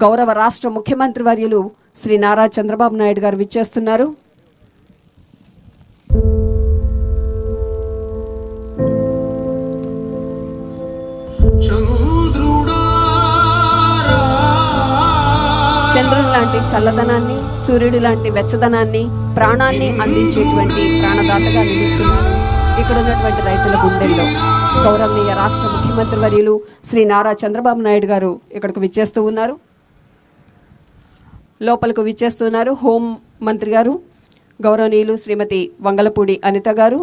గౌరవ రాష్ట్ర ముఖ్యమంత్రి వర్యులు శ్రీ నారా చంద్రబాబు నాయుడు గారు విచ్చేస్తున్నారు. చంద్రుని లాంటి చల్లదనాన్ని, సూర్యుడి లాంటి వెచ్చదనాన్ని, ప్రాణాన్ని అందించేటువంటి ప్రాణదాతగా నిలుస్తున్నారు ఇక్కడ ఉన్నటువంటి రైతుల గుండెల్లో. గౌరవనీయ రాష్ట్ర ముఖ్యమంత్రి వర్యులు శ్రీ నారా చంద్రబాబు నాయుడు గారు ఇక్కడికి విచ్చేస్తూ ఉన్నారు. లోపలకు విచ్చేస్తున్నారు హోం మంత్రి గారు, గౌరవనీయులు శ్రీమతి వంగలపూడి అనిత గారు,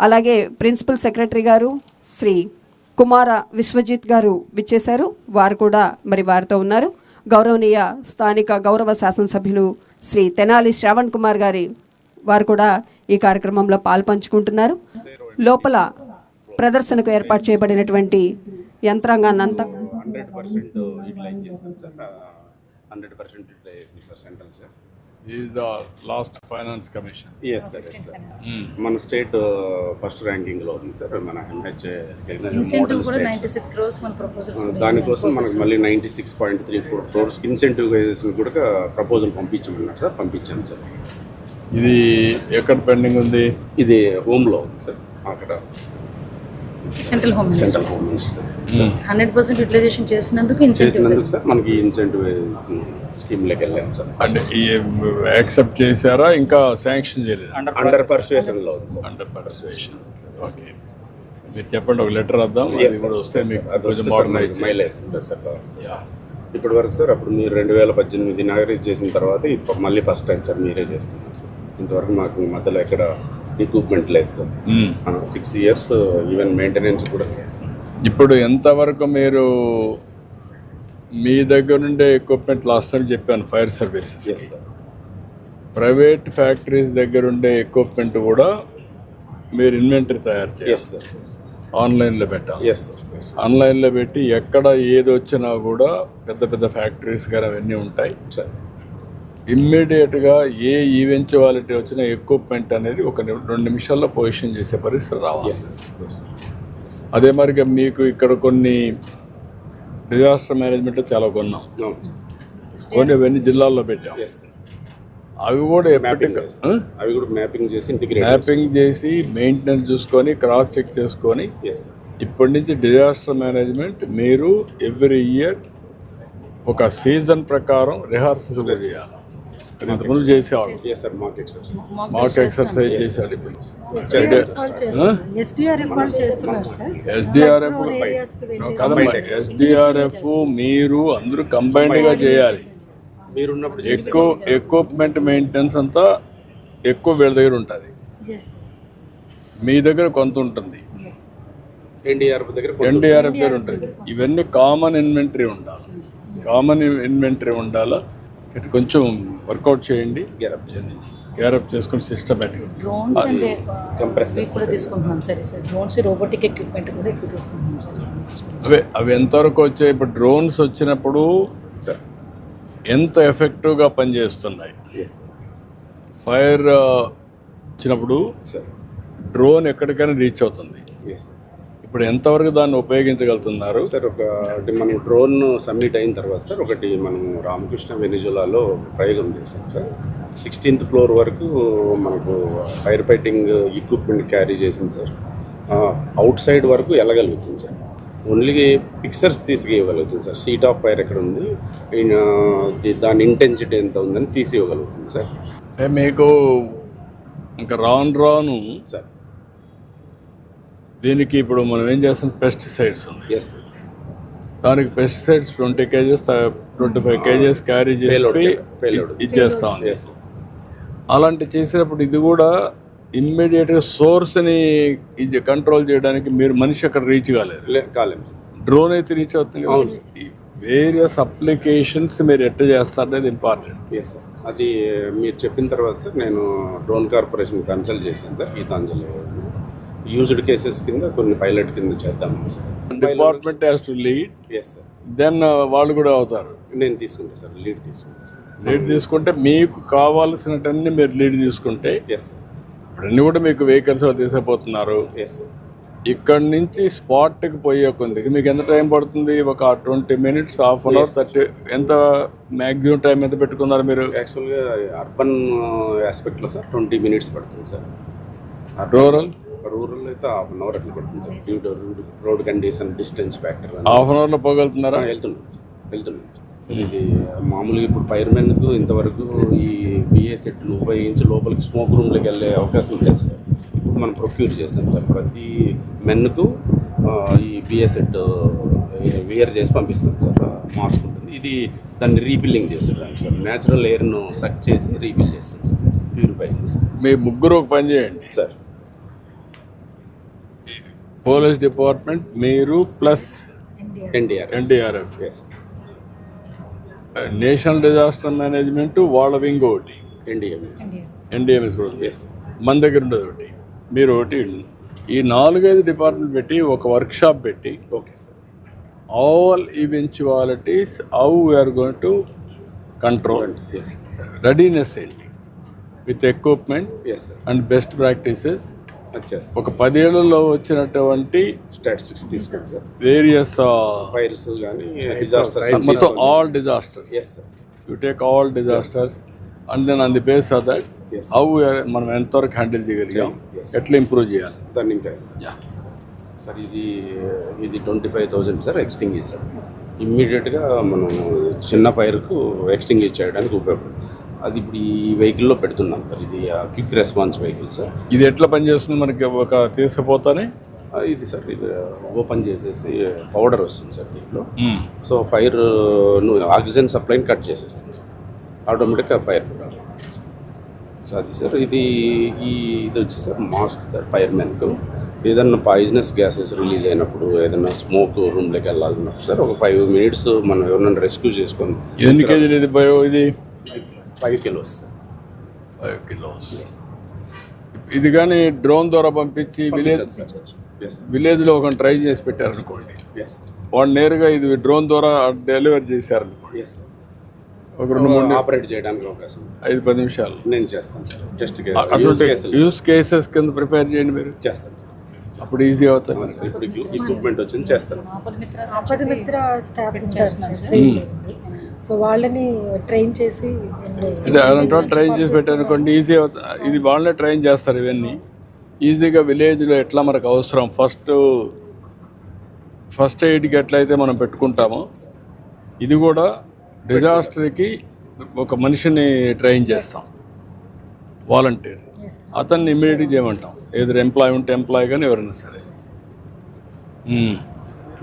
అలాగే ప్రిన్సిపల్ సెక్రటరీ గారు శ్రీ కుమార విశ్వజిత్ గారు విచ్చేశారు. వారు కూడా మరి వారితో ఉన్నారు. గౌరవనీయ స్థానిక గౌరవ శాసనసభ్యులు శ్రీ తెనాలి శ్రావణ్ కుమార్ గారి వారు కూడా ఈ కార్యక్రమంలో పాల్పంచుకుంటున్నారు. లోపల ప్రదర్శనకు ఏర్పాటు చేయబడినటువంటి యంత్రాంగాన్నంతా 100% యూటిలైజ్ చేశాం సార్. 100% యూటిలైజ్ చేసాం sir central sir. Is the last finance commission. Yes sir, yes sir. మన స్టేట్ ఫస్ట్ ర్యాంకింగ్ లో ఉంది సార్. మన MHA ఇన్సెంటివ్ కూడా 96 crores మన ప్రపోజల్స్ దానికోసం మనకు మళ్ళీ 96.3 crores ఇన్సెంటివైజేషన్ కూడా ప్రపోజల్ పంపించమన్నారు సార్. పంపించాం సార్. ఇది ఎక్కడ పెండింగ్ ఉంది? ఇది హోమ్ లో ఉంది సార్. అక్కడ సెంట్రల్ హోమ్ మినిస్టర్ 100% యూటిలైజేషన్ చేసినందుకు సార్ మనకి ఇన్సెంటివైజేషన్ స్కీమ్ లెక్క వెళ్ళాం సార్. అంటే యాక్సెప్ట్ చేశారా, ఇంకా శాంక్షన్ చేయలేదు? అండర్ పర్సుయేషన్ లో అండర్ పర్సుయేషన్. ఓకే, మీరు చెప్పండి, ఒక లెటర్ వద్దాం. అది కూడా వస్తే మీకు కొంచెం మోడర్నైజ్ మైలేజ్ ఉంటుంది సార్. ఇప్పటి వరకు సార్ అప్పుడు మీరు 2018 ఇనాగరేట్ చేసిన తర్వాత ఇప్పుడు మళ్ళీ ఫస్ట్ టైం సార్ మీరే చేస్తున్నారు సార్. ఇంతవరకు మాకు మధ్యలో ఎక్కడ ఎక్విప్మెంట్ లేదు సార్. 6 years ఈవెన్ మెయింటెనెన్స్ కూడా లేదు సార్. ఇప్పుడు ఎంతవరకు మీరు మీ దగ్గర నుండే ఎక్విప్మెంట్ లాస్ట్ టైం చెప్పాను ఫైర్ సర్వీసెస్, ప్రైవేట్ ఫ్యాక్టరీస్ దగ్గర ఉండే ఎక్విప్మెంట్ కూడా మీరు ఇన్వెంటరీ తయారు చేయాలి, ఆన్లైన్లో పెట్టాలి. ఆన్లైన్లో పెట్టి ఎక్కడ ఏది వచ్చినా కూడా పెద్ద పెద్ద ఫ్యాక్టరీస్ కానీ అవన్నీ ఉంటాయి సార్. ఇమ్మీడియట్గా ఏ ఈవెంచువాలిటీ వచ్చినా ఎక్విప్మెంట్ అనేది ఒక 2 నిమిషాల్లో పొజిషన్ చేసే పరిస్థితి రావాలి. అదే మరిగా మీకు ఇక్కడ కొన్ని డిజాస్టర్ మేనేజ్మెంట్లో చాలా కొన్నాం, కొన్ని అవన్నీ జిల్లాల్లో పెట్టాం. అవి కూడా మ్యాపింగ్ చేసి మెయింటెనెన్స్ చూసుకొని క్రాస్ చెక్ చేసుకొని ఇప్పటి నుంచి డిజాస్టర్ మేనేజ్మెంట్ మీరు ఎవ్రీ ఇయర్ ఒక సీజన్ ప్రకారం రిహార్సల్స్ కూడా చేయాలి. ఇంతకుముందు చేసేవాళ్ళు మాక్ ఎక్సర్సైజ్ చేశాడు. ఎస్డిఆర్ఎఫ్ మీరు అందరూ కంబైన్డ్గా చేయాలి. ఎక్విప్మెంట్ మెయింటెనెన్స్ అంతా ఎక్కువ వీళ్ళ దగ్గర ఉంటుంది, మీ దగ్గర కొంత ఉంటుంది, ఎన్డీఆర్ఎఫ్ దగ్గర ఉంటుంది. ఇవన్నీ కామన్ ఇన్వెంటరీ ఉండాలా. కొంచెం వర్కౌట్ చేయండి, గ్యారప్ చేసుకుని సిస్టమేటిక్. డ్రోన్స్ అండ్ కంప్రెసర్స్ కూడా తీసుకుంటున్నాం సార్. డ్రోన్స్, రోబోటిక్ ఎక్విప్మెంట్ కూడా ఎక్కువ తీసుకుంటున్నాం సార్. అవి ఎంతవరకు వచ్చాయి? ఇప్పుడు డ్రోన్స్ వచ్చినప్పుడు ఎంత ఎఫెక్టివ్గా పనిచేస్తున్నాయి? ఫైర్ వచ్చినప్పుడు డ్రోన్ ఎక్కడికైనా రీచ్ అవుతుంది. ఇప్పుడు ఎంతవరకు దాన్ని ఉపయోగించగలుగుతున్నారు సార్? ఒకటి మనం డ్రోన్ సబ్మిట్ అయిన తర్వాత సార్ ఒకటి మనం రామకృష్ణ వెనిజులాలో ప్రయోగం చేసాం సార్. 16th floor వరకు మనకు ఫైర్ ఫైటింగ్ ఎక్విప్మెంట్ క్యారీ చేసింది సార్. అవుట్ సైడ్ వరకు వెళ్ళగలుగుతుంది సార్. ఓన్లీ పిక్చర్స్ తీసుకెళ్ళగలుగుతుంది సార్. సీట్ ఆఫ్ ఫైర్ ఎక్కడ ఉంది, దాని ఇంటెన్సిటీ ఎంత ఉందని తీసి ఇవ్వగలుగుతుంది సార్. మీకు ఇంకా రాను సార్ దీనికి ఇప్పుడు మనం ఏం చేస్తాం, పెస్టిసైడ్స్ ఉంది. దానికి పెస్టిసైడ్స్ 20 kgs 25 kgs క్యారీ చేసి ఇచ్చేస్తా ఉంది. అలాంటి చేసినప్పుడు ఇది కూడా ఇమ్మీడియట్గా సోర్స్ని ఇది కంట్రోల్ చేయడానికి మీరు మనిషి అక్కడ రీచ్ కాలేము, డ్రోన్ అయితే రీచ్ అవుతుంది. వేరియస్ అప్లికేషన్స్ మీరు ఎట్లా చేస్తారనేది ఇంపార్టెంట్. అది మీరు చెప్పిన తర్వాత సార్ నేను డ్రోన్ కార్పొరేషన్ కన్సల్ట్ చేశాను సార్. గీతాంజలి యూజ్డ్ కేసెస్ కింద కొన్ని పైలట్ కింద చేద్దాం sir. Department has to lead. Then వాళ్ళు కూడా అవుతారు. నేను తీసుకుంటాను సార్, లీడ్ తీసుకుంటాను సార్. లీడ్ తీసుకుంటే మీకు కావాల్సినటన్నీ మీరు లీడ్ తీసుకుంటే ఇప్పుడు అన్నీ కూడా మీకు వెహికల్స్లో తీసుకుపోతున్నారు. ఇక్కడ నుంచి స్పాట్కి పోయే కొంది మీకు ఎంత టైం పడుతుంది? ఒక 20 minutes, హాఫ్ అన్ అవర్, 30, ఎంత మ్యాక్సిమం టైం ఎంత పెట్టుకున్నారు మీరు? యాక్చువల్గా అర్బన్ ఆస్పెక్ట్లో సార్ 20 minutes పడుతుంది సార్. రూరల్ అయితే హాఫ్ అన్ అవర్ అట్లా పడుతుంది sir. Due to road condition, distance factor half an అవర్లో పోగలుగుతున్నారా? వెళ్తున్నాం సార్. ఇది మామూలుగా ఇప్పుడు ఫైర్మెన్కు ఇంతవరకు ఈ బిఏ సెట్లు ఉపయోగించి లోపలికి స్మోక్ రూమ్లోకి వెళ్ళే అవకాశం లేదు సార్. ఇప్పుడు మనం ప్రొక్యూర్ చేస్తాం సార్. ప్రతి మెన్కు ఈ బిఏ సెట్ వేర్ చేసి పంపిస్తాం సార్. మాస్క్ ఉంటుంది. ఇది దాన్ని రీఫిల్లింగ్ చేస్తాం సార్. న్యాచురల్ ఎయిర్ను సక్ చేసి రీఫిల్ చేస్తాం సార్, ప్యూరిఫై చేస్తాం. మీ ముగ్గురు ఒక పని చేయండి సార్. పోలీస్ డిపార్ట్మెంట్ మీరు ప్లస్ ఎన్డీఆర్ఎఫ్ ఎస్. నేషనల్ డిజాస్టర్ మేనేజ్మెంట్ వాళ్ళ వింగ్ ఒకటి, ఎన్డీఎంఎస్ కూడా ఎస్. మన దగ్గర ఉండదు ఒకటి, మీరు ఒకటి. ఈ 4-5 డిపార్ట్మెంట్ పెట్టి ఒక వర్క్షాప్ పెట్టి okay sir. All eventualities how we are going to control, yes readiness ఏంటి with equipment yes sir. And best practices. వచ్చేస్తాం. ఒక 10 ఏళ్లలో వచ్చినటువంటి స్టాటిస్టిక్స్ తీసుకోండి సార్. వేరియస్ ఫైర్స్ కానీ డిజాస్టర్స్ మొత్తం all disasters, yes sir. You take all disasters and then on the base of that Yes. How మనం ఎంతవరకు హ్యాండిల్ చేయగలిగాం, Yes. ఎట్లా ఇంప్రూవ్ చేయాలి. దాన్ని ఇంకా సార్ ఇది 25,000 సార్ ఎక్స్టింగ్విష్ సార్. ఇమ్మీడియట్గా మనం చిన్న ఫైర్కు ఎక్స్టింగ్విష్ చేయడానికి ఉపయోగపడుతుంది. అది ఇప్పుడు ఈ వెహికల్లో పెడుతున్నాం సార్. ఇది క్విక్ రెస్పాన్స్ వెహికల్ సార్. ఇది ఎట్లా పనిచేస్తుంది మనకి? ఒక తీసుకుపోతానే ఇది సార్, ఇది ఓపెన్ చేసేసి పౌడర్ వస్తుంది సార్ దీంట్లో. సో ఫైర్ ఆక్సిజన్ సప్లైని కట్ చేసేస్తుంది సార్. ఆటోమేటిక్గా ఫైర్ కూడా. సో అది సార్. ఇది వచ్చి సార్ మాస్క్ సార్. ఫైర్మెన్కు ఏదన్నా పాయిజనస్ గ్యాసెస్ రిలీజ్ అయినప్పుడు, ఏదన్నా స్మోక్ రూమ్లోకి వెళ్ళాలన్నప్పుడు సార్ ఒక 5 minutes మనం ఎవరైనా రెస్క్యూ చేసుకొని. ఎన్ని కేజీలు ఇది బయో? ఇది 5 kilos సార్. 5 kilos. ఇది కానీ డ్రోన్ ద్వారా పంపించి విలేజ్లో ఒక ట్రై చేసి పెట్టారనుకోండి, వాడు నేరుగా ఇది డ్రోన్ ద్వారా డెలివరీ చేశారనుకోండి, ఒక 2-3 ఆపరేట్ చేయడానికి అవకాశం 5-10 నిమిషాలు నేను చేస్తాను సార్. టెస్ట్ యూస్ కేసెస్ కింద ప్రిపేర్ చేయండి మీరు. చేస్తాను సార్. అప్పుడు ఈజీ అవుతుంది. ఇప్పుడు ఎక్విప్మెంట్ వచ్చింది చేస్తాను. ఆపదమిత్ర స్టాఫ్ చేస్తున్నాం సార్. సో వాళ్ళని ట్రైన్ చేసి ట్రైన్ చేసి పెట్టారనుకోండి, ఈజీ అవుతుంది. ఇది వాళ్ళే ట్రైన్ చేస్తారు. ఇవన్నీ ఈజీగా విలేజ్లో ఎట్లా మనకు అవసరం, ఫస్ట్ ఎయిడ్కి ఎట్లయితే మనం పెట్టుకుంటామో, ఇది కూడా డిజాస్టర్కి ఒక మనిషిని ట్రైన్ చేస్తాం, వాలంటీర్. అతన్ని ఇమ్మీడియట్గా చేయమంటాం, ఏదో ఎంప్లాయ్ ఉంటే ఎంప్లాయ్ కానీ ఎవరైనా సరే.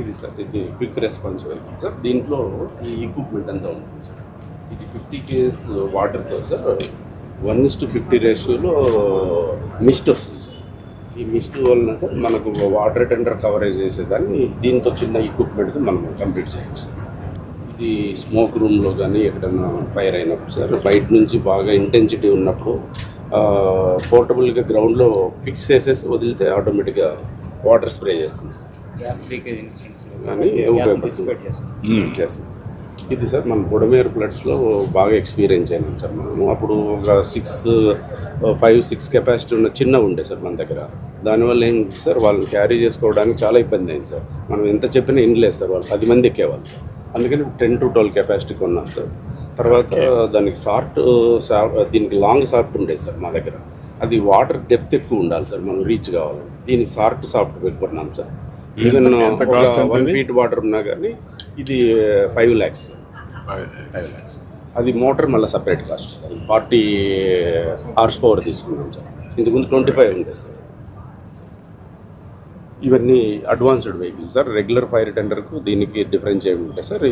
ఇది సార్, ఇది క్విక్ రెస్పాన్స్ వెహికల్ సార్. దీంట్లో ఈ ఎక్విప్మెంట్ అంతా ఉంటుంది సార్. ఇది 50 kgs వాటర్తో సార్ 1:50 రేషియోలో మిస్ట్ వస్తుంది సార్. ఈ మిస్ట్ వలన సార్ మనకు వాటర్ టెండర్ కవరేజ్ చేసేదాన్ని దీంతో చిన్న ఎక్విప్మెంట్తో మనం కంప్లీట్ చేయొచ్చు సార్. ఇది స్మోక్ రూమ్లో కానీ ఎక్కడైనా ఫైర్ అయినప్పుడు సార్, బయట నుంచి బాగా ఇంటెన్సిటీ ఉన్నప్పుడు పోర్టబుల్గా గ్రౌండ్లో ఫిక్స్ చేసేసి వదిలితే ఆటోమేటిక్గా వాటర్ స్ప్రే చేస్తుంది సార్. గ్యాస్ లీకేజ్ ఇన్సిడెంట్స్ కానీ చేస్తుంది సార్. ఇది సార్ మన బుడమేరు ఫ్లడ్స్లో బాగా ఎక్స్పీరియన్స్ అయినాం సార్ మనము. అప్పుడు ఒక 5-6 కెపాసిటీ ఉన్న చిన్న ఉండే సార్ మన దగ్గర. దానివల్ల ఏంటి సార్, వాళ్ళని క్యారీ చేసుకోవడానికి చాలా ఇబ్బంది అయింది సార్. మనం ఎంత చెప్పినా ఇన్లేదు సార్, వాళ్ళు 10 మంది ఎక్కేవాళ్ళు సార్. అందుకని 10 to 12 కెపాసిటీ కొన్నాం సార్. తర్వాత దానికి దీనికి లాంగ్ సాఫ్ట్ ఉండేది సార్ మా దగ్గర. అది వాటర్ డెప్త్ ఎక్కువ ఉండాలి సార్ మనం రీచ్ కావాలి. దీనికి సాఫ్ట్ పెట్టుకున్నాం సార్. ఈవెన్ 1 feet వాటర్ ఉన్నా కానీ ఇది 5 lakhs. అది మోటార్ మళ్ళీ సపరేట్ కాస్ట్ సార్. 40 horsepower తీసుకున్నాం సార్. ఇంతకుముందు 25 ఉండే సార్. ఇవన్నీ advanced vehicle sir. Regular fire టెండర్కు దీనికి డిఫరెన్స్ ఏమి ఉంటాయి సార్.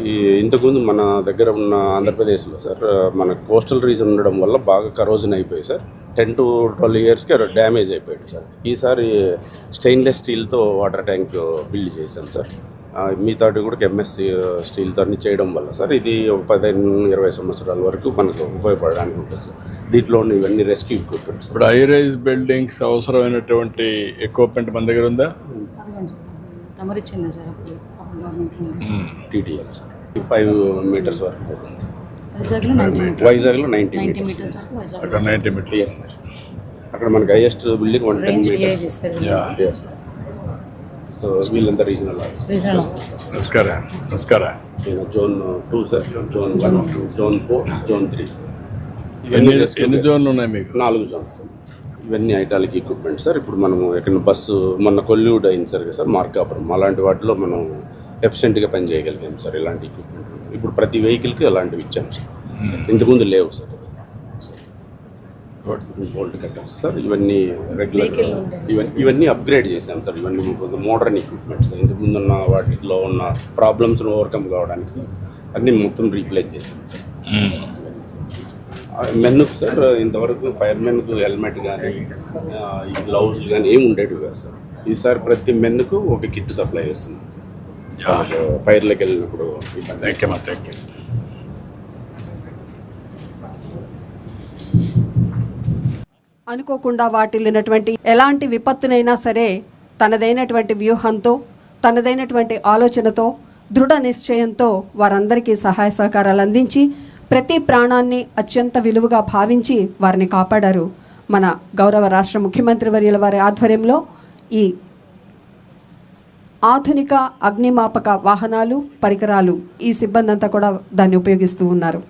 ఇంతకుముందు మన దగ్గర ఉన్న ఆంధ్రప్రదేశ్లో సార్ మన కోస్టల్ రీజన్ ఉండడం వల్ల బాగా కరోజన్ అయిపోయి సార్ 10 to 12 yearsకి డ్యామేజ్ అయిపోయాడు సార్. ఈసారి స్టెయిన్లెస్ స్టీల్తో వాటర్ ట్యాంక్ బిల్డ్ చేశాం సార్. మిగతాటి కూడా ఎంఎస్సి స్టీల్తో అన్ని చేయడం వల్ల సార్ ఇది ఒక 15-20 సంవత్సరాల వరకు మనకు ఉపయోగపడడానికి ఉంటుంది సార్. దీంట్లో ఇవన్నీ రెస్క్యూ ఎక్విప్మెంట్స్. ఇప్పుడు హై రైజ్ బిల్డింగ్స్ అవసరమైనటువంటి ఎక్విప్మెంట్ మన దగ్గర ఉందా? తమరిచ్చింది సార్ అప్పుడు టీటీఎల్ సార్ 5 meters వరకు పోతుంది. వైజాగ్లో 90 meters meters. అక్కడ 90 meters. Yes sir. అక్కడ మనకి హైయెస్ట్ బిల్డింగ్ 110 meters. చేస్తారు. Yeah. Yes. సో వీళ్ళంతా రీజనల్ ఆఫీసర్. Regional officers. నమస్కారం. నేను zone 2 sir, zone 1, zone 4, zone 3 sir. ఎన్ని జోన్లు ఉన్నాయి మీకు? 4 జోన్స్ సార్. ఇవన్నీ ఐటాలిక్ ఎక్విప్మెంట్ సార్. ఇప్పుడు మనము ఎక్కడ బస్సు మొన్న కొల్యూడ్ అయింది సార్ కదా సార్, మార్కాపురం, అలాంటి వాటిలో మనం ఎఫిషియెంట్గా పని చేయగలిగాం సార్ ఇలాంటి ఎక్విప్మెంట్. ఇప్పుడు ప్రతి వెహికల్కి అలాంటివి ఇచ్చాం సార్, ఇంతకుముందు లేవు సార్. బోల్ట్ కట్టర్స్ సార్, ఇవన్నీ రెగ్యులర్, ఇవన్నీ అప్గ్రేడ్ చేశాం సార్. ఇవన్నీ మోడర్న్ ఎక్విప్మెంట్స్. ఇంతకుముందు ఉన్న వాటిలో ఉన్న ప్రాబ్లమ్స్ను ఓవర్కమ్ కావడానికి అన్నీ మొత్తం రీప్లేస్ చేశాం సార్. మెన్కు సార్ ఇంతవరకు ఫైర్ మెన్కు హెల్మెట్ కానీ ఈ గ్లౌజులు కానీ ఏమి ఉండేవి కాదు సార్. ఈసారి ప్రతి మెన్కు ఒక కిట్ సప్లై చేస్తున్నాం సార్, ఫైర్లోకి వెళ్ళినప్పుడు. Thank you. అనుకోకుండా వాటిల్లినటువంటి ఎలాంటి విపత్తునైనా సరే తనదైనటువంటి వ్యూహంతో, తనదైనటువంటి ఆలోచనతో, దృఢ నిశ్చయంతో వారందరికీ సహాయ సహకారాలు అందించి ప్రతి ప్రాణాన్ని అత్యంత విలువగా భావించి వారిని కాపాడారు. మన గౌరవ రాష్ట్ర ముఖ్యమంత్రి వర్యుల వారి ఆధ్వర్యంలో ఈ ఆధునిక అగ్నిమాపక వాహనాలు, పరికరాలు, ఈ సిబ్బంది అంతా కూడా దాన్ని ఉపయోగిస్తూ ఉన్నారు.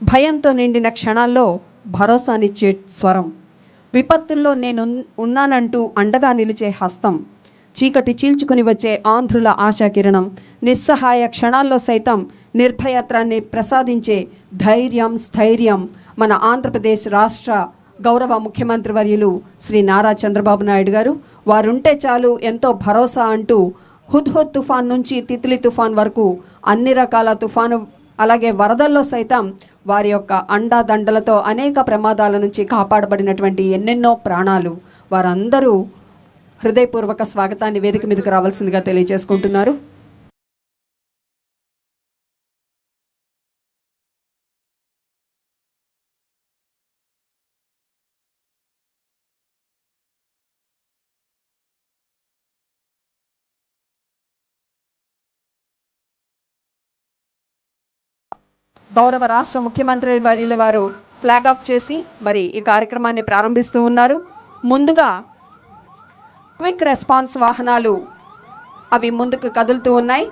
భయంతో నిండిన క్షణాల్లో భరోసానిచ్చే స్వరం, విపత్తుల్లో నేను ఉన్నానంటూ అండగా నిలిచే హస్తం, చీకటి చీల్చుకుని వచ్చే ఆంధ్రుల ఆశాకిరణం, నిస్సహాయ క్షణాల్లో సైతం నిర్భయత్రాన్ని ప్రసాదించే ధైర్యం, స్థైర్యం మన ఆంధ్రప్రదేశ్ రాష్ట్ర గౌరవ ముఖ్యమంత్రి వర్యులు శ్రీ నారా చంద్రబాబు నాయుడు గారు. వారుంటే చాలు ఎంతో భరోసా అంటూ హుద్హుద్ తుఫాన్ నుంచి తిత్లీ తుఫాన్ వరకు అన్ని రకాల తుఫాను, అలాగే వరదల్లో సైతం వారి యొక్క అండాదండలతో అనేక ప్రమాదాల నుంచి కాపాడబడినటువంటి ఎన్నెన్నో ప్రాణాలు. వారందరూ హృదయపూర్వక స్వాగతాన్ని వేదిక మీదకు రావాల్సిందిగా తెలియజేసుకుంటున్నారు. గౌరవ రాష్ట్ర ముఖ్యమంత్రి వర్యుల వారు ఫ్లాగ్ ఆఫ్ చేసి మరి ఈ కార్యక్రమాన్ని ప్రారంభిస్తూ ఉన్నారు. ముందుగా క్విక్ రెస్పాన్స్ వాహనాలు అవి ముందుకు కదులుతూ ఉన్నాయి.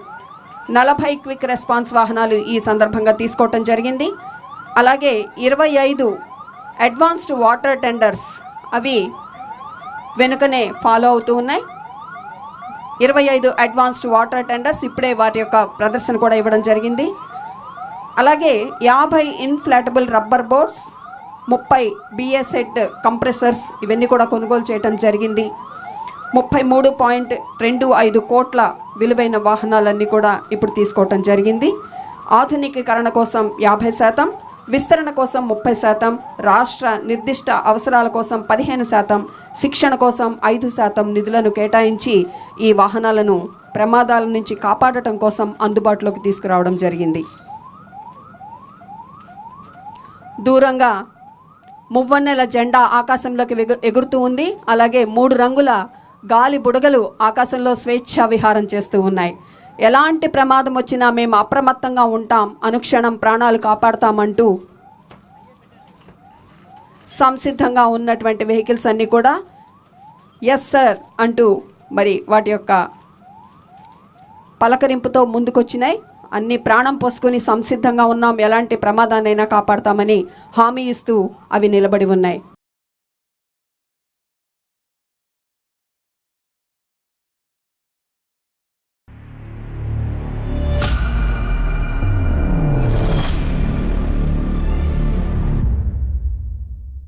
40 క్విక్ రెస్పాన్స్ వాహనాలు ఈ సందర్భంగా తీసుకోవటం జరిగింది. అలాగే 25 అడ్వాన్స్డ్ వాటర్ టెండర్స్ అవి వెనుకనే ఫాలో అవుతూ ఉన్నాయి. 25 అడ్వాన్స్డ్ వాటర్ టెండర్స్ ఇప్పుడే వాటి యొక్క ప్రదర్శన కూడా ఇవ్వడం జరిగింది. అలాగే 50 ఇన్ఫ్లాటబుల్ రబ్బర్ బోట్స్, 30 బిఎస్ఎడ్ కంప్రెసర్స్ ఇవన్నీ కూడా కొనుగోలు చేయడం జరిగింది. 33.25 కోట్ల విలువైన వాహనాలన్నీ కూడా ఇప్పుడు తీసుకోవటం జరిగింది. ఆధునికీకరణ కోసం 50%, విస్తరణ కోసం 30%, రాష్ట్ర నిర్దిష్ట అవసరాల కోసం 15%, శిక్షణ కోసం 5% నిధులను కేటాయించి ఈ వాహనాలను ప్రమాదాల నుంచి కాపాడటం కోసం అందుబాటులోకి తీసుకురావడం జరిగింది. దూరంగా మువ్వన్నెల జెండా ఆకాశంలోకి ఎగురుతూ ఉంది. అలాగే 3 రంగుల గాలి బుడగలు ఆకాశంలో స్వేచ్ఛా విహారం చేస్తూ ఉన్నాయి. ఎలాంటి ప్రమాదం వచ్చినా మేము అప్రమత్తంగా ఉంటాం, అనుక్షణం ప్రాణాలు కాపాడుతామంటూ సంసిద్ధంగా ఉన్నటువంటి వెహికల్స్ అన్నీ కూడా ఎస్ సార్ అంటూ మరి వాటి యొక్క పలకరింపుతో ముందుకొచ్చినాయి. అన్ని ప్రాణం పోసుకొని సంసిద్ధంగా ఉన్నాం, ఎలాంటి ప్రమాదాన్నైనా కాపాడతామని హామీ ఇస్తూ అవి నిలబడి ఉన్నాయి.